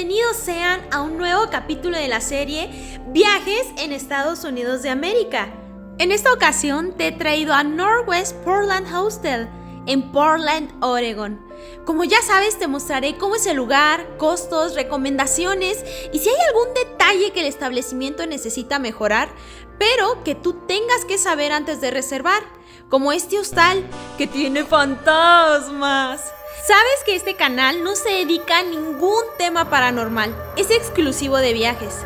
bienvenidos sean a un nuevo capítulo de la serie Viajes en Estados Unidos de América. En esta ocasión te he traído a Northwest Portland Hostel en Portland, Oregon. Como ya sabes, te mostraré cómo es el lugar, costos, recomendaciones y si hay algún detalle que el establecimiento necesita mejorar, pero que tú tengas que saber antes de reservar, como este hostal que tiene fantasmas. Sabes que este canal no se dedica a ningún tema paranormal, es exclusivo de viajes.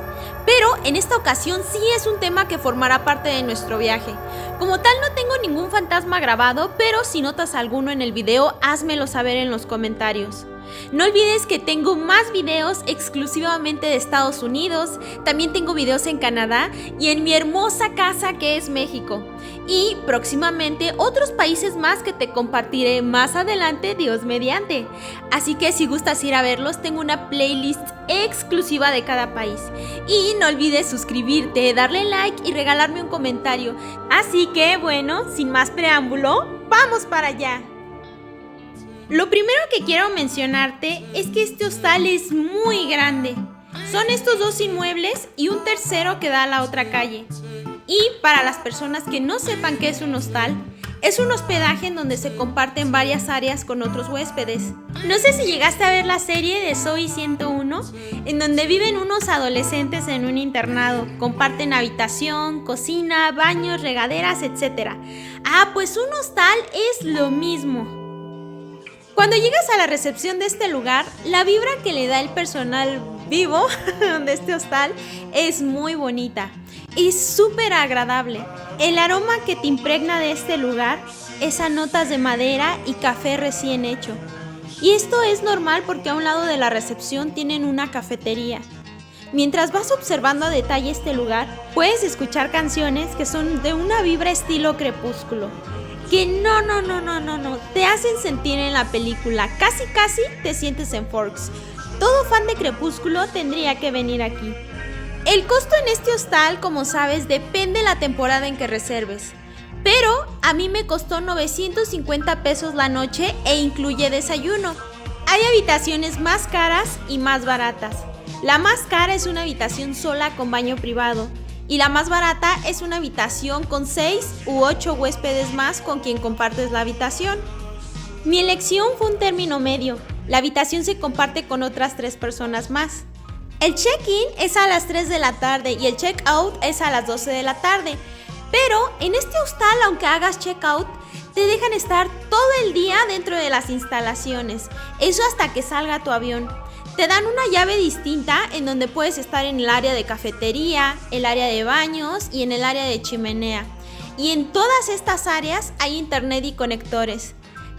Pero en esta ocasión sí es un tema que formará parte de nuestro viaje. Como tal no tengo ningún fantasma grabado, pero si notas alguno en el video, házmelo saber en los comentarios. No olvides que tengo más videos exclusivamente de Estados Unidos, también tengo videos en Canadá y en mi hermosa casa que es México. Y próximamente otros países más que te compartiré más adelante, Dios mediante. Así que si gustas ir a verlos, tengo una playlist exclusiva de cada país. Y no olvides suscribirte, darle like y regalarme un comentario. Así que bueno, sin más preámbulo, ¡vamos para allá! Lo primero que quiero mencionarte es que este hostal es muy grande. Son estos dos inmuebles y un tercero que da a la otra calle. Y para las personas que no sepan qué es un hostal, es un hospedaje en donde se comparten varias áreas con otros huéspedes. No sé si llegaste a ver la serie de Zoey 101, en donde viven unos adolescentes en un internado, comparten habitación, cocina, baños, regaderas, etc. Pues un hostal es lo mismo. Cuando llegas a la recepción de este lugar, la vibra que le da el personal vivo de este hostal es muy bonita. Es súper agradable. El aroma que te impregna de este lugar es a notas de madera y café recién hecho. Y esto es normal porque a un lado de la recepción tienen una cafetería. Mientras vas observando a detalle este lugar, puedes escuchar canciones que son de una vibra estilo Crepúsculo. Que no, te hacen sentir en la película, casi te sientes en Forks. Todo fan de Crepúsculo tendría que venir aquí. El costo en este hostal, como sabes, depende de la temporada en que reserves. Pero a mí me costó 950 pesos la noche e incluye desayuno. Hay habitaciones más caras y más baratas. La más cara es una habitación sola con baño privado. Y la más barata es una habitación con 6 u 8 huéspedes más con quien compartes la habitación. Mi elección fue un término medio. La habitación se comparte con otras 3 personas más. El check-in es a las 3 de la tarde y el check-out es a las 12 de la tarde. Pero en este hostal, aunque hagas check-out, te dejan estar todo el día dentro de las instalaciones. Eso hasta que salga tu avión. Te dan una llave distinta en donde puedes estar en el área de cafetería, el área de baños y en el área de chimenea. Y en todas estas áreas hay internet y conectores.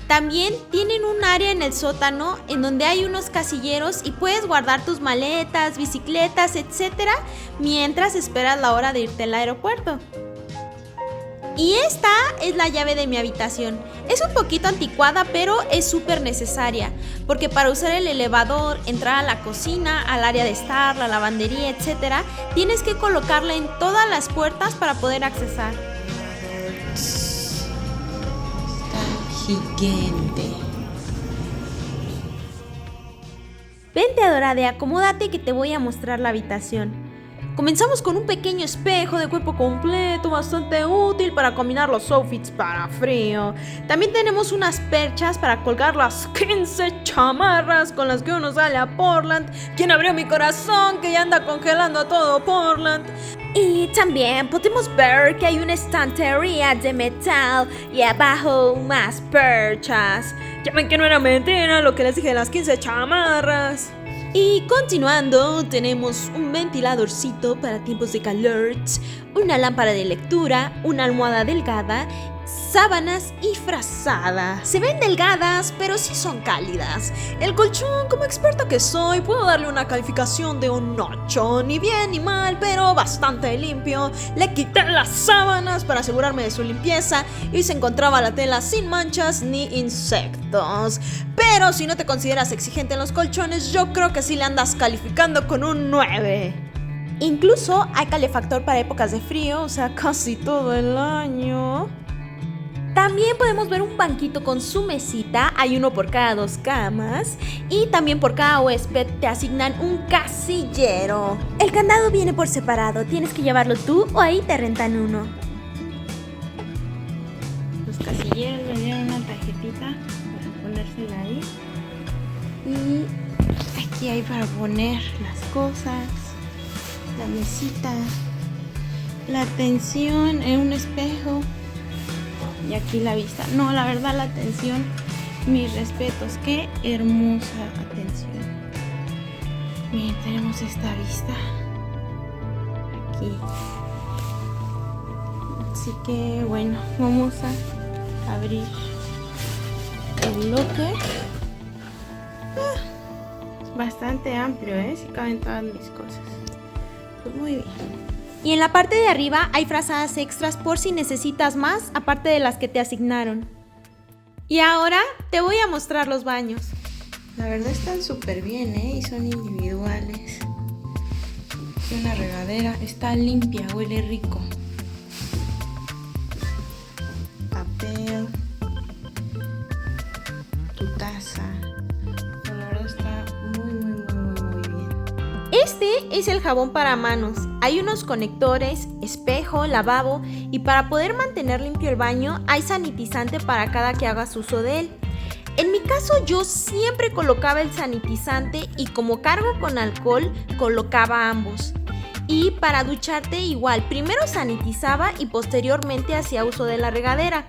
También tienen un área en el sótano en donde hay unos casilleros y puedes guardar tus maletas, bicicletas, etc. mientras esperas la hora de irte al aeropuerto. Y esta es la llave de mi habitación. Es un poquito anticuada, pero es súper necesaria, porque para usar el elevador, entrar a la cocina, al área de estar, la lavandería, etc., tienes que colocarla en todas las puertas para poder accesar. Está gigante. Vente, adorade, acomódate que te voy a mostrar la habitación. Comenzamos con un pequeño espejo de cuerpo completo, bastante útil para combinar los outfits para frío. También tenemos unas perchas para colgar las 15 chamarras con las que uno sale a Portland. ¿Quién abrió mi corazón que ya anda congelando a todo Portland? Y también podemos ver que hay una estantería de metal y abajo más perchas. Ya ven que no era mentira lo que les dije de las 15 chamarras. Y continuando, tenemos un ventiladorcito para tiempos de calor, una lámpara de lectura, una almohada delgada, sábanas y frazadas. Se ven delgadas, pero sí son cálidas. El colchón, como experto que soy, puedo darle una calificación de un 8. Ni bien ni mal, pero bastante limpio. Le quité las sábanas para asegurarme de su limpieza y se encontraba la tela sin manchas ni insectos. Pero si no te consideras exigente en los colchones, yo creo que sí le andas calificando con un 9. Incluso hay calefactor para épocas de frío, o sea, casi todo el año. También podemos ver un banquito con su mesita, hay uno por cada 2 camas y también por cada huésped te asignan un casillero. El candado viene por separado, tienes que llevarlo tú o ahí te rentan uno. Los casilleros me dieron una tarjetita para ponérsela ahí. Y aquí hay para poner las cosas, la mesita, la atención en un espejo. Y aquí la vista. No, la verdad la atención, mis respetos. Qué hermosa atención. Miren, tenemos esta vista aquí. Así que bueno, vamos a abrir el locker. Bastante amplio, si caben todas mis cosas. Pues muy bien. Y en la parte de arriba hay frazadas extras por si necesitas más, aparte de las que te asignaron. Y ahora te voy a mostrar los baños. La verdad están súper bien, y son individuales. Y una regadera, está limpia, huele rico. Papel, tu taza. La verdad está muy bien. Este es el jabón para manos. Hay unos conectores, espejo, lavabo y para poder mantener limpio el baño hay sanitizante para cada que hagas uso de él. En mi caso yo siempre colocaba el sanitizante y como cargo con alcohol colocaba ambos. Y para ducharte igual, primero sanitizaba y posteriormente hacía uso de la regadera.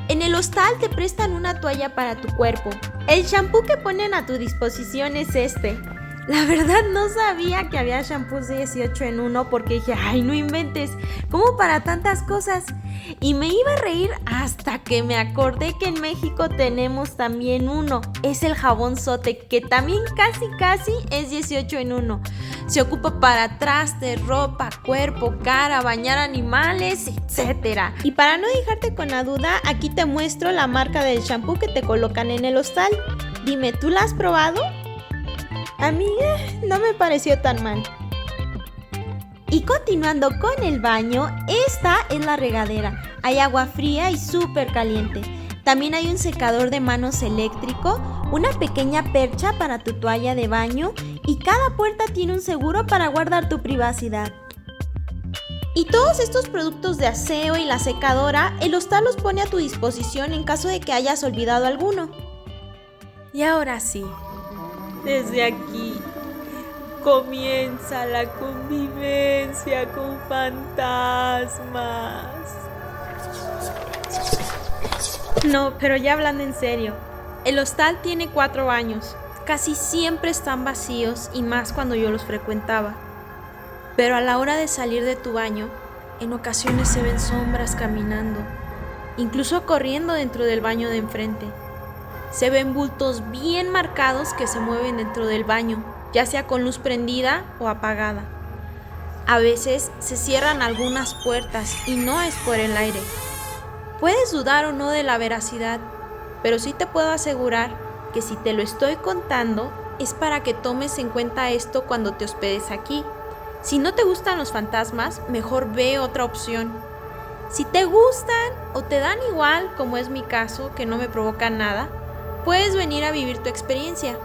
En el hostal te prestan una toalla para tu cuerpo. El shampoo que ponen a tu disposición es este. La verdad no sabía que había shampoos de 18 en 1 porque dije, ay, no inventes, ¿cómo para tantas cosas? Y me iba a reír hasta que me acordé que en México tenemos también uno. Es el jabón Zote, que también casi es 18 en 1. Se ocupa para trastes, ropa, cuerpo, cara, bañar animales, etc. Y para no dejarte con la duda, aquí te muestro la marca del shampoo que te colocan en el hostal. Dime, ¿tú la has probado? A mí no me pareció tan mal. Y continuando con el baño, esta es la regadera. Hay agua fría y súper caliente. También hay un secador de manos eléctrico, una pequeña percha para tu toalla de baño y cada puerta tiene un seguro para guardar tu privacidad. Y todos estos productos de aseo y la secadora, el hostal los pone a tu disposición en caso de que hayas olvidado alguno. Y ahora sí. Desde aquí comienza la convivencia con fantasmas. No, pero ya hablando en serio, el hostal tiene 4 baños. Casi siempre están vacíos y más cuando yo los frecuentaba. Pero a la hora de salir de tu baño, en ocasiones se ven sombras caminando, incluso corriendo dentro del baño de enfrente. Se ven bultos bien marcados que se mueven dentro del baño, ya sea con luz prendida o apagada. A veces se cierran algunas puertas y no es por el aire. Puedes dudar o no de la veracidad, pero sí te puedo asegurar que si te lo estoy contando es para que tomes en cuenta esto cuando te hospedes aquí. Si no te gustan los fantasmas, mejor ve otra opción. Si te gustan o te dan igual, como es mi caso, que no me provocan nada, puedes venir a vivir tu experiencia.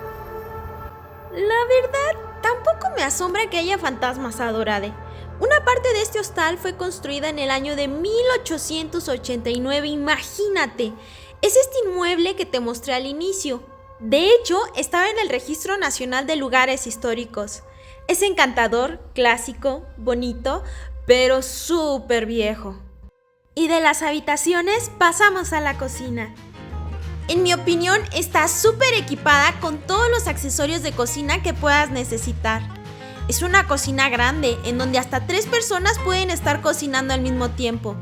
La verdad, tampoco me asombra que haya fantasmas, Adorade. Una parte de este hostal fue construida en el año de 1889, imagínate. Es este inmueble que te mostré al inicio. De hecho, estaba en el Registro Nacional de Lugares Históricos. Es encantador, clásico, bonito, pero súper viejo. Y de las habitaciones pasamos a la cocina. En mi opinión, está súper equipada con todos los accesorios de cocina que puedas necesitar. Es una cocina grande, en donde hasta 3 personas pueden estar cocinando al mismo tiempo.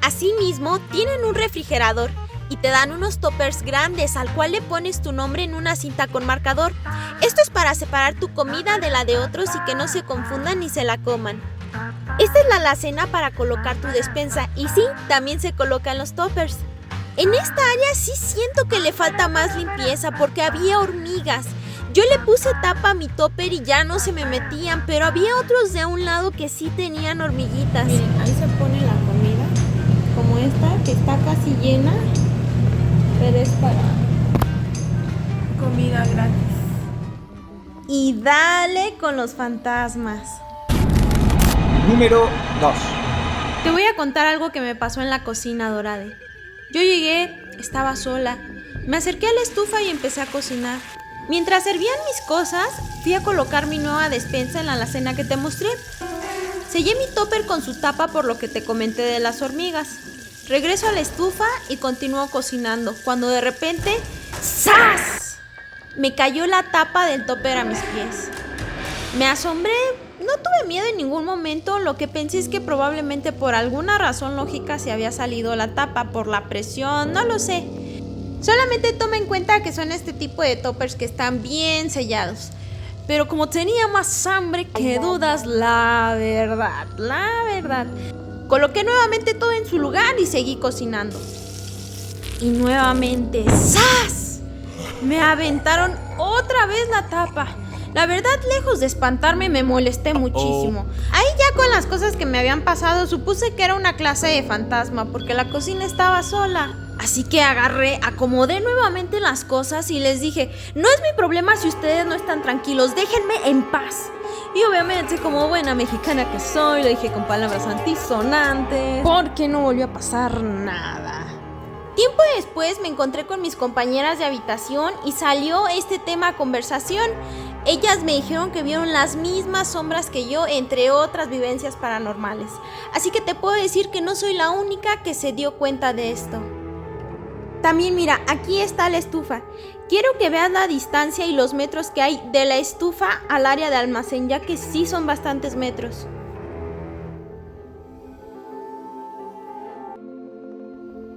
Asimismo, tienen un refrigerador y te dan unos toppers grandes al cual le pones tu nombre en una cinta con marcador. Esto es para separar tu comida de la de otros y que no se confundan ni se la coman. Esta es la alacena para colocar tu despensa y sí, también se colocan los toppers. En esta área sí siento que le falta más limpieza porque había hormigas. Yo le puse tapa a mi topper y ya no se me metían, pero había otros de un lado que sí tenían hormiguitas. Miren, ahí se pone la comida. Como como esta, que está casi llena, pero es para comida gratis. Y dale con los fantasmas. Número 2. Te voy a contar algo que me pasó en la cocina, Dorade. Yo llegué, estaba sola, me acerqué a la estufa y empecé a cocinar. Mientras servían mis cosas, fui a colocar mi nueva despensa en la alacena que te mostré. Sellé mi topper con su tapa por lo que te comenté de las hormigas. Regreso a la estufa y continúo cocinando, cuando de repente, ¡zas!, me cayó la tapa del topper a mis pies. Me asombré, no tuve miedo en ningún momento, lo que pensé es que probablemente por alguna razón lógica se había salido la tapa, por la presión, no lo sé. Solamente toma en cuenta que son este tipo de toppers que están bien sellados. Pero como tenía más hambre que dudas, la verdad, coloqué nuevamente todo en su lugar y seguí cocinando. Y nuevamente, ¡zas!, me aventaron otra vez la tapa. La verdad, lejos de espantarme, me molesté muchísimo. Ahí ya con las cosas que me habían pasado, supuse que era una clase de fantasma, porque la cocina estaba sola. Así que agarré, acomodé nuevamente las cosas y les dije, no es mi problema si ustedes no están tranquilos, déjenme en paz. Y obviamente, como buena mexicana que soy, lo dije con palabras antisonantes, porque no volvió a pasar nada. Tiempo después me encontré con mis compañeras de habitación y salió este tema a conversación. Ellas me dijeron que vieron las mismas sombras que yo, entre otras vivencias paranormales. Así que te puedo decir que no soy la única que se dio cuenta de esto. También mira, aquí está la estufa. Quiero que veas la distancia y los metros que hay de la estufa al área de almacén, ya que sí son bastantes metros.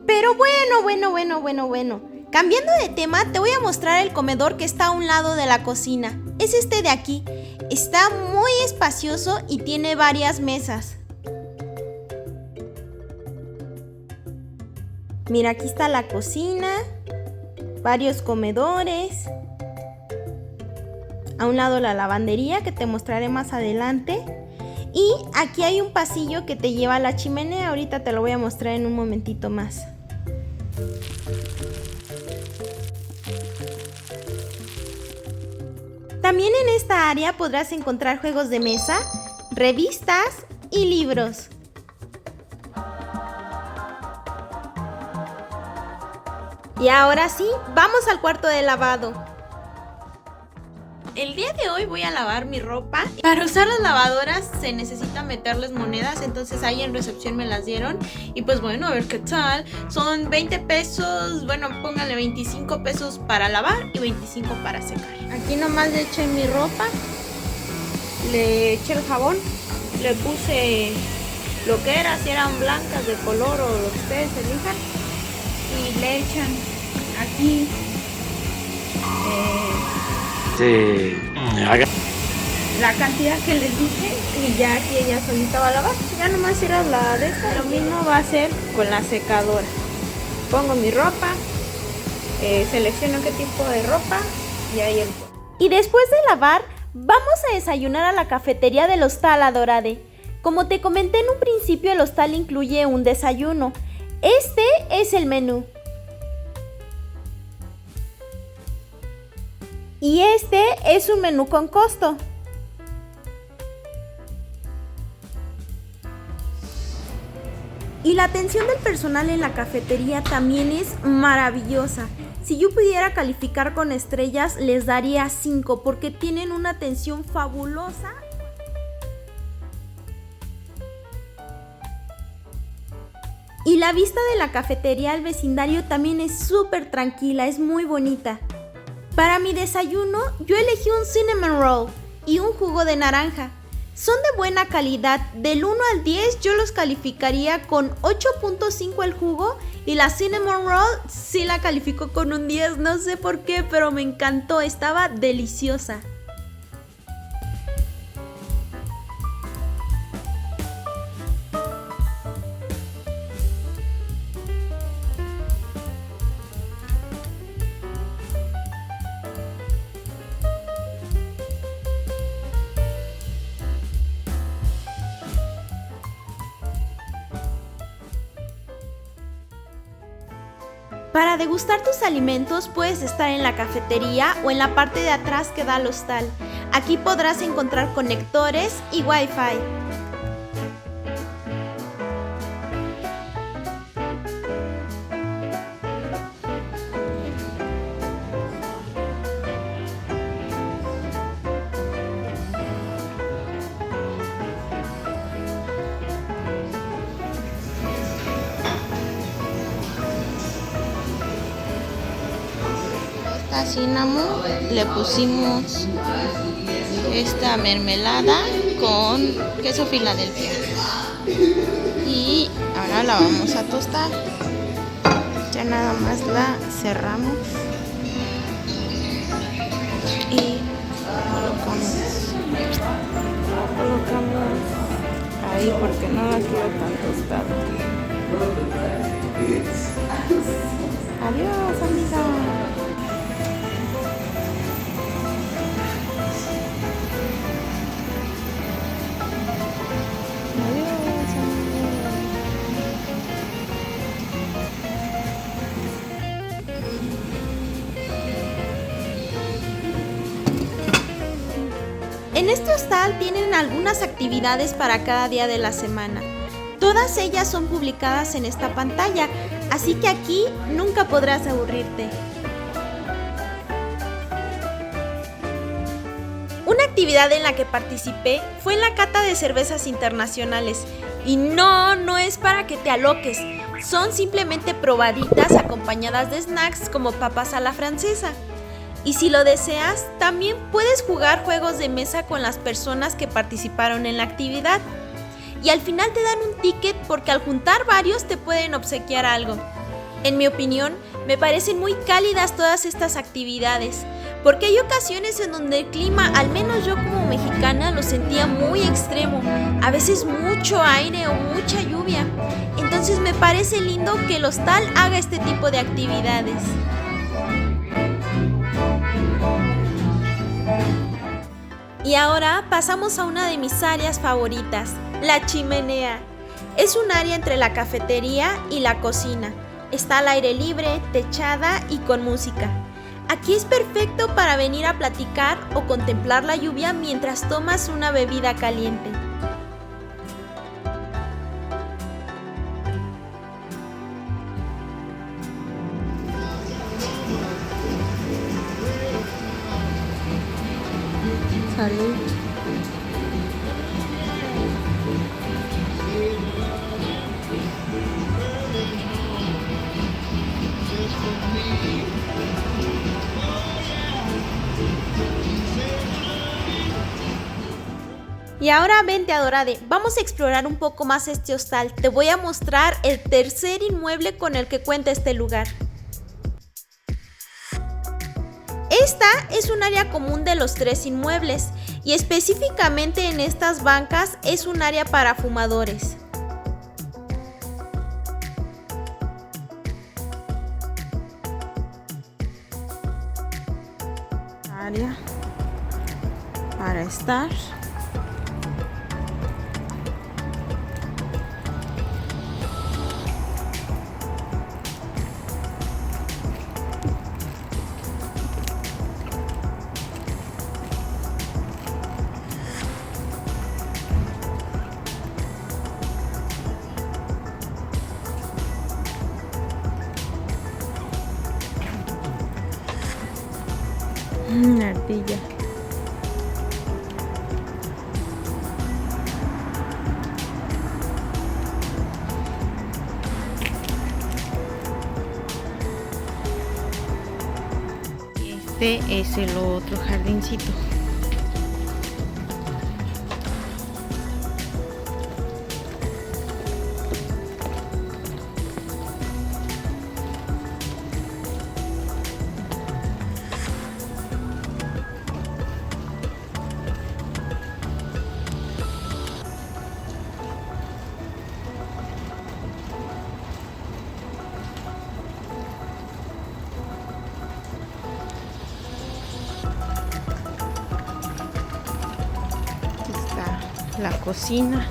Pero bueno. Cambiando de tema, te voy a mostrar el comedor que está a un lado de la cocina. Es este de aquí. Está muy espacioso y tiene varias mesas. Mira, aquí está la cocina, varios comedores. A un lado la lavandería, que te mostraré más adelante. Y aquí hay un pasillo que te lleva a la chimenea. Ahorita te lo voy a mostrar en un momentito más. También en esta área podrás encontrar juegos de mesa, revistas y libros. Y ahora sí, vamos al cuarto de lavado. El día de hoy voy a lavar mi ropa. Para usar las lavadoras se necesita meterles monedas, entonces ahí en recepción me las dieron. Y pues bueno, a ver qué tal. Son 20 pesos, bueno, pónganle 25 pesos para lavar y 25 para secar. Aquí nomás le eché mi ropa, le eché el jabón, le puse lo que era, si eran blancas de color o lo que ustedes elijan. Y le echan aquí la cantidad que les dije y ya aquí ella solita va a lavar. Ya nomás cierras la de esta. Lo mismo va a hacer con la secadora. Pongo mi ropa, selecciono qué tipo de ropa y ahí el... Y después de lavar, vamos a desayunar a la cafetería del hostal Adorade. Como te comenté en un principio, el hostal incluye un desayuno. Este es el menú. Y este es un menú con costo. Y la atención del personal en la cafetería también es maravillosa. Si yo pudiera calificar con estrellas, les daría 5 porque tienen una atención fabulosa. Y la vista de la cafetería al vecindario también es súper tranquila, es muy bonita. Para mi desayuno, yo elegí un cinnamon roll y un jugo de naranja. Son de buena calidad, del 1 al 10 yo los calificaría con 8.5 el jugo y la cinnamon roll sí la califico con un 10, no sé por qué, pero me encantó, estaba deliciosa. Para degustar tus alimentos puedes estar en la cafetería o en la parte de atrás que da al hostal. Aquí podrás encontrar conectores y Wi-Fi. A cinnamon le pusimos esta mermelada con queso Filadelfia y ahora la vamos a tostar. Ya nada más la cerramos y colocamos ahí porque no la quiero tan tostada. Adiós, amiga. En este hostal tienen algunas actividades para cada día de la semana. Todas ellas son publicadas en esta pantalla, así que aquí nunca podrás aburrirte. Una actividad en la que participé fue en la cata de cervezas internacionales. Y no es para que te aloques, son simplemente probaditas acompañadas de snacks como papas a la francesa. Y si lo deseas, también puedes jugar juegos de mesa con las personas que participaron en la actividad. Y al final te dan un ticket porque al juntar varios te pueden obsequiar algo. En mi opinión, me parecen muy cálidas todas estas actividades, porque hay ocasiones en donde el clima, al menos yo como mexicana, lo sentía muy extremo, a veces mucho aire o mucha lluvia. Entonces me parece lindo que el hostal haga este tipo de actividades. Y ahora pasamos a una de mis áreas favoritas, la chimenea. Es un área entre la cafetería y la cocina. Está al aire libre, techada y con música. Aquí es perfecto para venir a platicar o contemplar la lluvia mientras tomas una bebida caliente. Salud. Y ahora vente, Adorade, vamos a explorar un poco más este hostal. Te voy a mostrar el tercer inmueble con el que cuenta este lugar. Esta es un área común de los tres inmuebles y específicamente en estas bancas es un área para fumadores. Área para estar. Una ardilla. Este es el otro jardincito. La cocina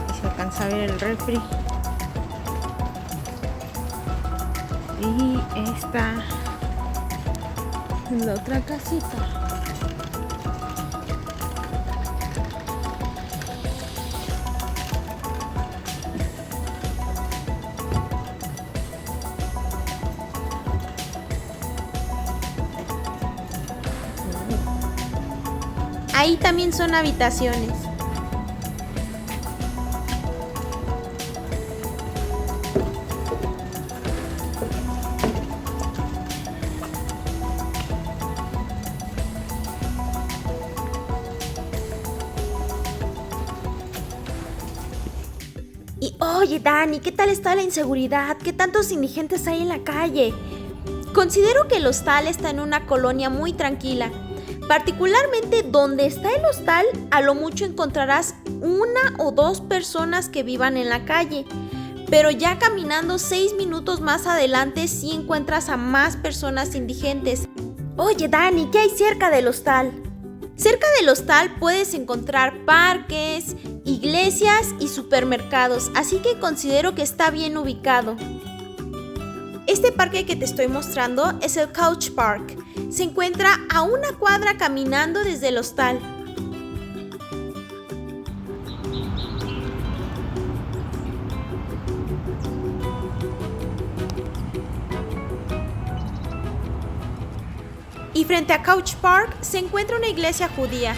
y se alcanza a ver el refri. Y esta es la otra casita. Ahí también son habitaciones. Y oye, Dani, ¿qué tal está la inseguridad? ¿Qué tantos indigentes hay en la calle? Considero que el hostal está en una colonia muy tranquila. Particularmente donde está el hostal, a lo mucho encontrarás 1 o 2 personas que vivan en la calle. Pero ya caminando 6 minutos más adelante sí encuentras a más personas indigentes. Oye, Dani, ¿qué hay cerca del hostal? Cerca del hostal puedes encontrar parques, iglesias y supermercados, así que considero que está bien ubicado. Este parque que te estoy mostrando es el Couch Park. Se encuentra a 1 cuadra caminando desde el hostal. Y frente a Couch Park se encuentra una iglesia judía.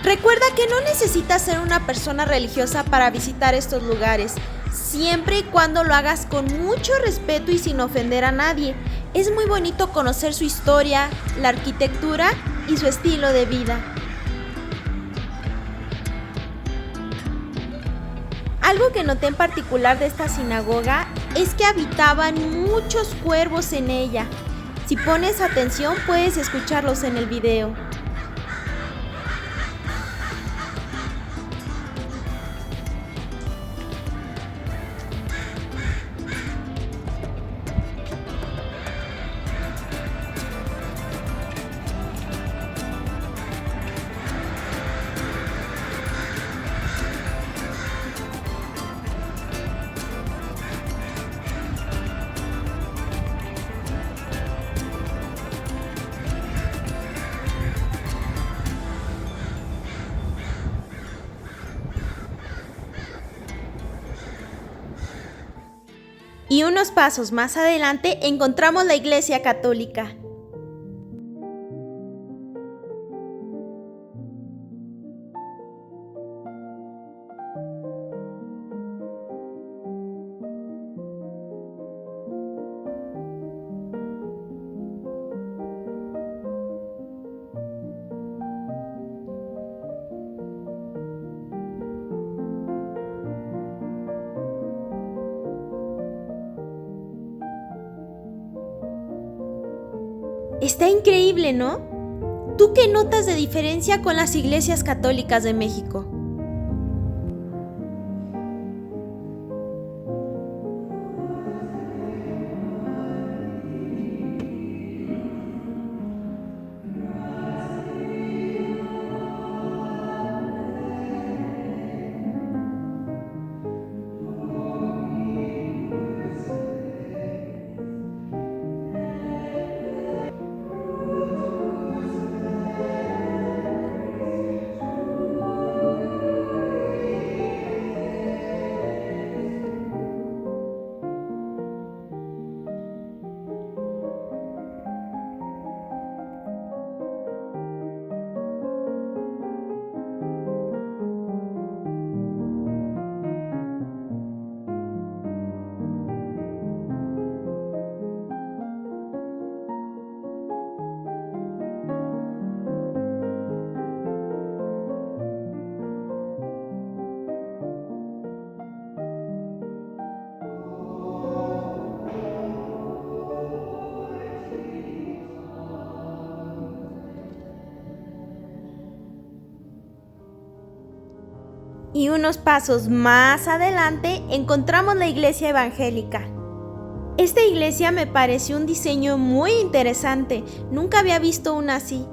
Recuerda que no necesitas ser una persona religiosa para visitar estos lugares, siempre y cuando lo hagas con mucho respeto y sin ofender a nadie. Es muy bonito conocer su historia, la arquitectura y su estilo de vida. Algo que noté en particular de esta sinagoga es que habitaban muchos cuervos en ella. Si pones atención puedes escucharlos en el video. Y unos pasos más adelante encontramos la iglesia católica. Está increíble, ¿no? ¿Tú qué notas de diferencia con las iglesias católicas de México? Y unos pasos más adelante encontramos la iglesia evangélica. Esta iglesia me pareció un diseño muy interesante, nunca había visto una así.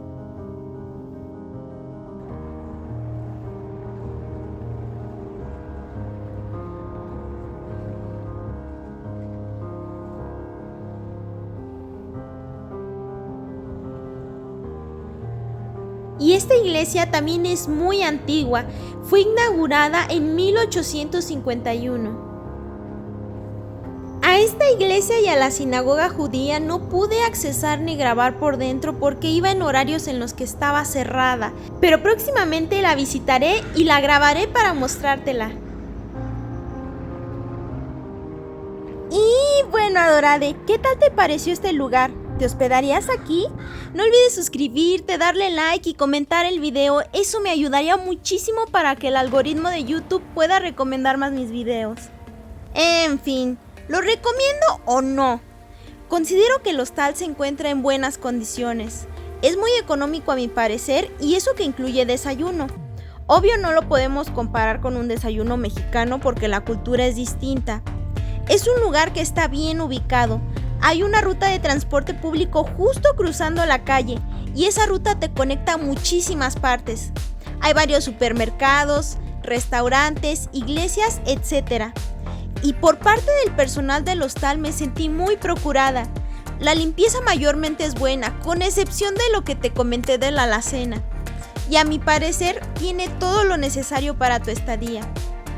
Y esta iglesia también es muy antigua, fue inaugurada en 1851. A esta iglesia y a la sinagoga judía no pude accesar ni grabar por dentro porque iba en horarios en los que estaba cerrada, pero próximamente la visitaré y la grabaré para mostrártela. Y bueno, adorade, ¿qué tal te pareció este lugar? ¿Te hospedarías aquí? No olvides suscribirte, darle like y comentar el video, eso me ayudaría muchísimo para que el algoritmo de YouTube pueda recomendar más mis videos. En fin, ¿lo recomiendo o no? Considero que el hostal se encuentra en buenas condiciones. Es muy económico a mi parecer y eso que incluye desayuno. Obvio no lo podemos comparar con un desayuno mexicano porque la cultura es distinta. Es un lugar que está bien ubicado. Hay una ruta de transporte público justo cruzando la calle y esa ruta te conecta a muchísimas partes. Hay varios supermercados, restaurantes, iglesias, etc. Y por parte del personal del hostal me sentí muy procurada. La limpieza mayormente es buena, con excepción de lo que te comenté de la alacena. Y a mi parecer tiene todo lo necesario para tu estadía.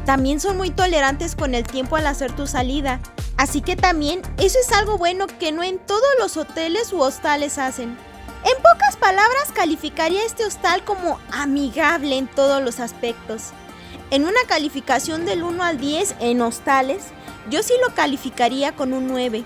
También son muy tolerantes con el tiempo al hacer tu salida. Así que también eso es algo bueno que no en todos los hoteles u hostales hacen. En pocas palabras calificaría este hostal como amigable en todos los aspectos. En una calificación del 1 al 10 en hostales, yo sí lo calificaría con un 9.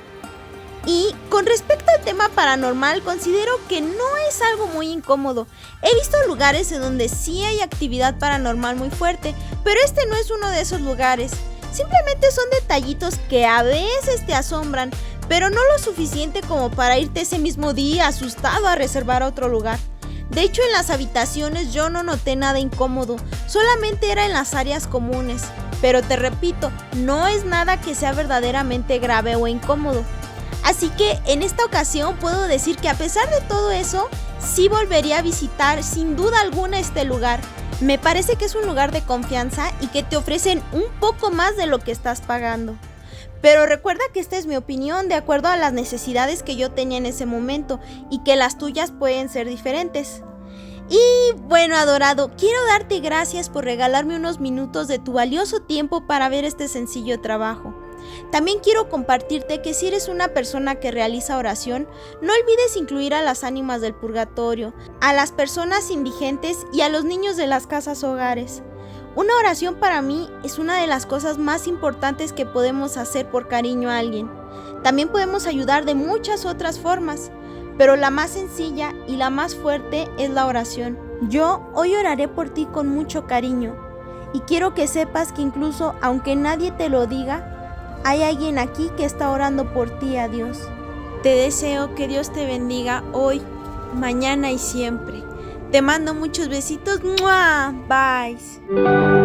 Y con respecto al tema paranormal, considero que no es algo muy incómodo. He visto lugares en donde sí hay actividad paranormal muy fuerte, pero este no es uno de esos lugares. Simplemente son detallitos que a veces te asombran, pero no lo suficiente como para irte ese mismo día asustado a reservar otro lugar. De hecho, en las habitaciones yo no noté nada incómodo, solamente era en las áreas comunes. Pero te repito, no es nada que sea verdaderamente grave o incómodo. Así que en esta ocasión puedo decir que a pesar de todo eso, sí volvería a visitar sin duda alguna este lugar. Me parece que es un lugar de confianza y que te ofrecen un poco más de lo que estás pagando. Pero recuerda que esta es mi opinión de acuerdo a las necesidades que yo tenía en ese momento y que las tuyas pueden ser diferentes. Y bueno, adorado, quiero darte gracias por regalarme unos minutos de tu valioso tiempo para ver este sencillo trabajo. También quiero compartirte que si eres una persona que realiza oración, no olvides incluir a las ánimas del purgatorio, a las personas indigentes y a los niños de las casas hogares. Una oración para mí es una de las cosas más importantes que podemos hacer por cariño a alguien. También podemos ayudar de muchas otras formas, pero la más sencilla y la más fuerte es la oración. Yo hoy oraré por ti con mucho cariño y quiero que sepas que incluso aunque nadie te lo diga, hay alguien aquí que está orando por ti a Dios. Te deseo que Dios te bendiga hoy, mañana y siempre. Te mando muchos besitos. ¡Mua! Bye.